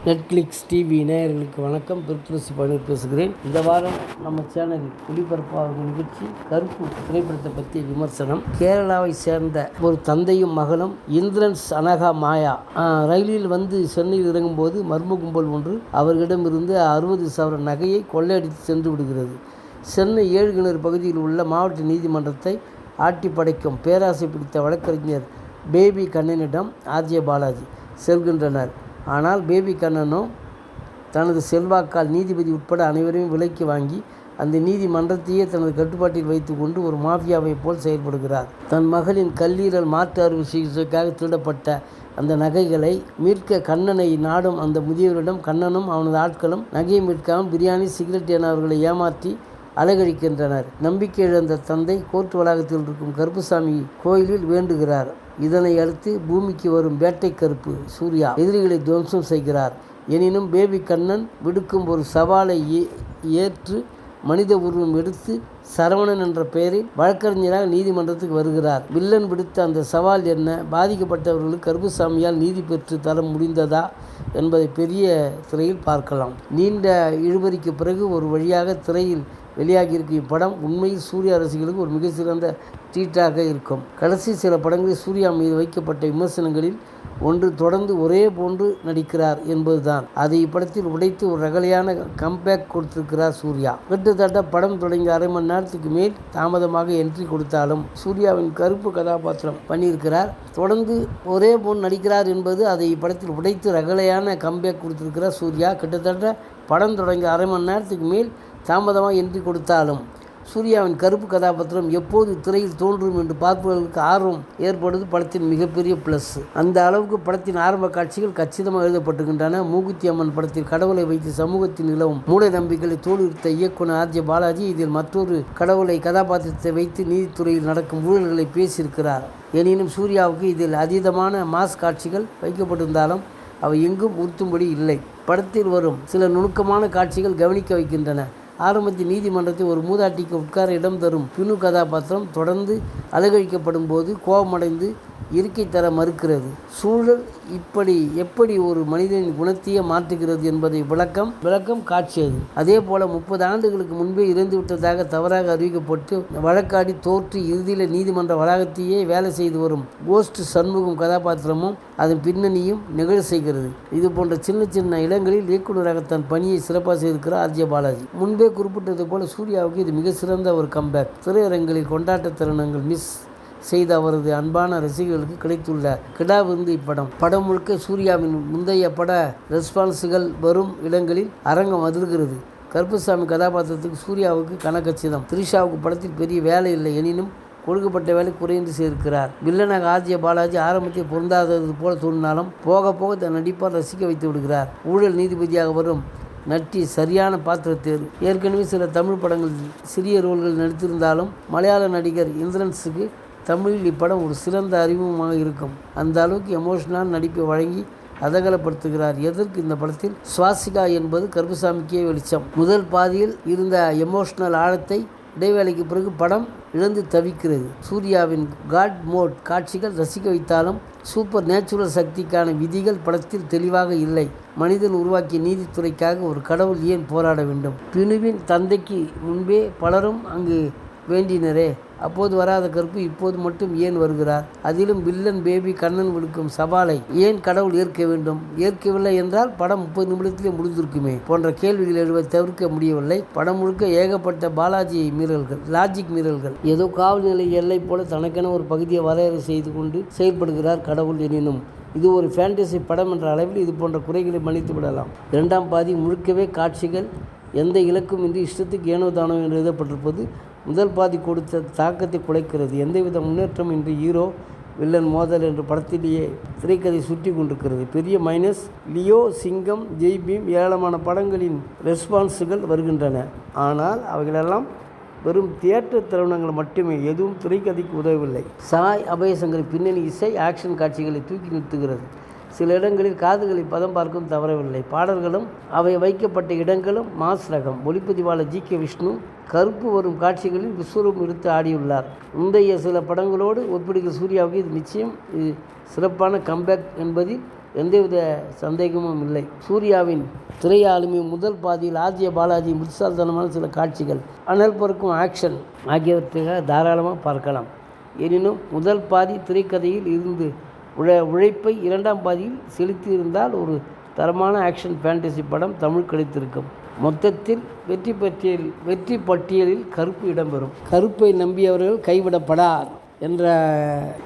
Netflix TV நேயர்களுக்கு வணக்கம். பிரித்துளசி பழனி பேசுகிறேன். இந்த வாரம் நம்ம சேனலில் ஒளிபரப்பாகும் நிகழ்ச்சி கருப்பு திரைப்படத்தை பற்றிய விமர்சனம். கேரளாவை சேர்ந்த ஒரு தந்தையும் மகளும் இந்திரன்ஸ் அனகா மாயா ரயிலில் வந்து சென்னையில் இறங்கும்போது மர்ம கும்பல் ஒன்று அவர்களிடமிருந்து 60,000 நகையை கொள்ளையடித்து சென்று விடுகிறது. சென்னை 7 கிணறு பகுதியில் உள்ள மாவட்ட நீதிமன்றத்தை ஆட்டி படைக்கும் பேராசை பிடித்த வழக்கறிஞர் பேபி கண்ணனிடம் ஆர்ஜே பாலாஜி செல்கின்றனர். ஆனால் பேபி கண்ணனோ தனது செல்வாக்கால் நீதிபதி உட்பட அனைவரையும் விலைக்கு வாங்கி அந்த நீதிமன்றத்தையே தனது கட்டுப்பாட்டில் வைத்துக்கொண்டு ஒரு மாஃபியாவை போல் செயல்படுகிறார். தன் மகளின் கல்லீரல் மாற்று அறுவை சிகிச்சைக்காக திருடப்பட்ட அந்த நகைகளை மீட்க கண்ணனை நாடும் அந்த முதியவரிடம் கண்ணனும் அவனது ஆட்களும் நகையை மீட்காமல் பிரியாணி, சிகரெட் என அவர்களை ஏமாற்றி அலகழிக்கின்றனர். நம்பிக்கை இழந்த தந்தை கோர்ட் வளாகத்தில் இருக்கும் கருப்புசாமி கோயிலில் வேண்டுகிறார். இதனை அடுத்து பூமிக்கு வரும் வேட்டை கருப்பு சூர்யா எதிரிகளை துவம்சம் செய்கிறார். எனினும் பேபி கண்ணன் விடுக்கும் ஒரு சவாலை ஏற்று மனித உருவம் எடுத்து சரவணன் என்ற பெயரில் வழக்கறிஞராக நீதிமன்றத்துக்கு வருகிறார். வில்லன் விடுத்த அந்த சவால் என்ன? பாதிக்கப்பட்டவர்களுக்கு கருப்புசாமியால் நீதி பெற்று தர முடிந்ததா என்பதை பெரிய திரையில் பார்க்கலாம். நீண்ட இழுபறிக்கு பிறகு ஒரு வழியாக திரையில் வெளியாகியிருக்கும் இப்படம் உண்மையில் சூர்யா ரசிகர்களுக்கு ஒரு மிக சிறந்த ட்ரீட்டாக இருக்கும். கடைசி சில படங்களில் சூர்யா மீது வைக்கப்பட்ட விமர்சனங்களில் ஒன்று தொடர்ந்து ஒரே போன்று நடிக்கிறார் என்பதுதான். அதை இப்படத்தில் உடைத்து ஒரு ரகலையான கம்பேக் கொடுத்திருக்கிறார் சூர்யா. கிட்டத்தட்ட படம் தொடங்கி அரை மணி நேரத்துக்கு மேல் தாமதமாக என்ட்ரி கொடுத்தாலும் சூர்யாவின் கருப்பு கதாபாத்திரம் பண்ணியிருக்கிறார். தொடர்ந்து ஒரே போன்று நடிக்கிறார் என்பது அதை இப்படத்தில் உடைத்து ரகலையான கம்பேக் கொடுத்திருக்கிறார் சூர்யா. கிட்டத்தட்ட படம் தொடங்கி அரை மணி நேரத்துக்கு மேல் தாமதமாக என்ட்ரி கொடுத்தாலும் சூர்யாவின் கருப்பு கதாபாத்திரம் எப்போது திரையில் தோன்றும் என்று பார்ப்பவர்களுக்கு ஆர்வம் ஏற்படுவது படத்தின் மிகப்பெரிய ப்ளஸ். அந்த அளவுக்கு படத்தின் ஆரம்ப காட்சிகள் கச்சிதமாக எழுதப்பட்டுகின்றன. மூக்குத்தி அம்மன் படத்தில் கடவுளை வைத்து சமூகத்தில் நிலவும் மூட நம்பிக்கைகளை தோலுரித்த இயக்குனர் ஆர்ஜே பாலாஜி இதில் மற்றொரு கடவுளை கதாபாத்திரத்தை வைத்து நீதித்துறையில் நடக்கும் ஊழல்களை பேசியிருக்கிறார். எனினும் சூர்யாவுக்கு இதில் அதீதமான மாஸ் காட்சிகள் வைக்கப்பட்டிருந்தாலும் அவை எங்கும் உறுத்தும்படி இல்லை. படத்தில் வரும் சில நுணுக்கமான காட்சிகள் கவனிக்க வைக்கின்றன. ஆரம்பத்தில் நீதிமன்றத்தை ஒரு மூதாட்டிக்கு உட்கார இடம் தரும் பினு கதாபாத்திரம் தொடர்ந்து அலகழிக்கப்படும் போது கோபமடைந்து இருக்கை தர மறுக்கிறது. சூழல் எப்படி ஒரு மனிதனின் குணத்தையே மாற்றுகிறது என்பதை விளக்கம் காட்சியது. அதே போல 30 ஆண்டுகளுக்கு முன்பே இறந்துவிட்டதாக தவறாக அறிவிக்கப்பட்டு வழக்காடி தோற்று இறுதியில் நீதிமன்ற வளாகத்தையே வேலை செய்து வரும் கோஸ்ட் சண்முகம் கதாபாத்திரமும் அதன் பின்னணியும் நிகழ செய்கிறது. இது போன்ற சின்ன சின்ன இடங்களில் இயக்குநராக தன் பணியை சிறப்பாக செய்திருக்கிறார் ஆர்ஜே பாலாஜி. முன்பே குறிப்பிட்டது போல சூர்யாவுக்கு இது மிக சிறந்த ஒரு கம்பேக். திரையரங்களில் கொண்டாட்ட தருணங்கள் மிஸ் செய்த அவரது அன்பான ரசிகர்களுக்கு கிடைத்துள்ள கிடா விருந்து இப்படம். படம் முழுக்க சூர்யாவின் முந்தைய பட ரெஸ்பான்ஸுகள் வரும் இடங்களில் அரங்கம் அதிர்கிறது. கருப்புசாமி கதாபாத்திரத்துக்கு சூர்யாவுக்கு கனகச்சிதம். த்ரிஷாவுக்கு படத்தில் பெரிய வேலை இல்லை. எனினும் கொடுக்கப்பட்ட வேலை குறைந்து சேர்க்கிறார். வில்லனாக ஆர்ஜே பாலாஜி ஆரம்பத்தில் பொருந்தாதது போல தோன்றினாலும் போக போக தன் நடிப்பால் ரசிக்க வைத்து விடுகிறார். ஊழல் நீதிபதியாக வரும் நட்டி சரியான பாத்திர தேர்வு. ஏற்கனவே சில தமிழ் படங்களில் சிறிய ரோல்கள் நடித்திருந்தாலும் மலையாள நடிகர் இந்திரன்ஸுக்கு தமிழில் இப்படம் ஒரு சிறந்த அறிமுகமாக இருக்கும். அந்த அளவுக்கு எமோஷனல் நடிப்பை வழங்கி அதகலப்படுத்துகிறார். எதற்கு இந்த படத்தில் சுவாசிகா என்பது கருப்புசாமிக்கே வெளிச்சம். முதல் பாதியில் இருந்த எமோஷனல் ஆழத்தை இடைவேளைக்கு பிறகு படம் இழந்து தவிக்கிறது. சூர்யாவின் காட் மோட் காட்சிகள் ரசிக்க வைத்தாலும் சூப்பர் நேச்சுரல் சக்திக்கான விதிகள் படத்தில் தெளிவாக இல்லை. மனிதன் உருவாக்கிய நீதித்துறைக்காக ஒரு கடவுள் ஏன் போராட வேண்டும்? பினுவின் தந்தைக்கு முன்பே பலரும் அங்கு வேண்டினரே, அப்போது வராத கருப்பு இப்போது மட்டும் ஏன் வருகிறார்? அதிலும் வில்லன் பேபி கண்ணன் விடுக்கும் சவாலை ஏன் கடவுள் ஏற்க வேண்டும்? ஏற்கவில்லை என்றால் படம் 30 நிமிடத்திலே முடிந்திருக்குமே போன்ற கேள்விகள் எழுவதை தவிர்க்க முடியவில்லை. படம் முழுக்க ஏகப்பட்ட பாலாஜி மீறல்கள், லாஜிக் மீறல்கள். ஏதோ காவல் நிலை எல்லை போல தனக்கென ஒரு பகுதியை வரையறை செய்து கொண்டு செயல்படுகிறார் கடவுள். எனினும் இது ஒரு ஃபேண்டசி படம் என்ற அளவில் இது போன்ற குறைகளை மன்னித்து விடலாம். 2ஆம் பாதி முழுக்கவே காட்சிகள் எந்த இலக்கும் இன்றி இஷ்டத்துக்கு ஏனோ தானோ என்று எழுதப்பட்டிருப்பது முதல் பாதி கொடுத்த தாக்கத்தை குலைக்கிறது. எந்தவித முன்னேற்றம் இன்றி ஹீரோ வில்லன் மோதல் என்று படத்திலேயே திரைக்கதை சுற்றி கொண்டிருக்கிறது. பெரிய மைனஸ். லியோ, சிங்கம், ஜெய் பீம் ஏராளமான படங்களின் ரெஸ்பான்ஸுகள் வருகின்றன. ஆனால் அவைகளெல்லாம் வெறும் தியேட்டர் தருணங்கள் மட்டுமே. எதுவும் திரைக்கதைக்கு உதவவில்லை. சாய் அபயசங்கர் பின்னணி இசை ஆக்ஷன் காட்சிகளை தூக்கி நிறுத்துகிறது. சில இடங்களில் காதுகளை பதம் பார்க்கும் தவறவில்லை. பாடல்களும் அவை வைக்கப்பட்ட இடங்களும் மாஸ் ரகம். ஒளிப்பதிவாளர் ஜி.கே. விஷ்ணு கருப்பு வரும் காட்சிகளில் விஸ்வரூபம் எடுத்து ஆடியுள்ளார். முந்தைய சில படங்களோடு ஒப்பிடுகிற சூர்யாவுக்கு இது நிச்சயம் சிறப்பான கம்பேக் என்பதில் எந்தவித சந்தேகமும் இல்லை. சூர்யாவின் திரை ஆளுமை முதல் பாதியில் ஆர்ஜே பாலாஜி புத்திசாலித்தனமான சில காட்சிகள், அனல் பறக்கும் ஆக்ஷன் ஆகியவற்றை தாராளமாக பார்க்கலாம். எனினும் முதல் பாதி திரைக்கதையில் இருந்து உழைப்பை இரண்டாம் பாதியில் செலுத்தி இருந்தால் ஒரு தரமான ஆக்ஷன் ஃபேண்டசி படம் தமிழ் கிடைத்திருக்கும். மொத்தத்தில் வெற்றி பட்டியலில் கருப்பு இடம்பெறும். கருப்பை நம்பியவர்கள் கைவிடப்படார் என்ற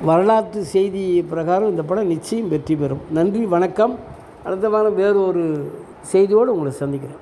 வரலாற்று செய்தி பிரகாரம் இந்த படம் நிச்சயம் வெற்றி பெறும். நன்றி, வணக்கம். அடுத்த வாரம் வேறு ஒரு செய்தியோடு உங்களை சந்திக்கிறேன்.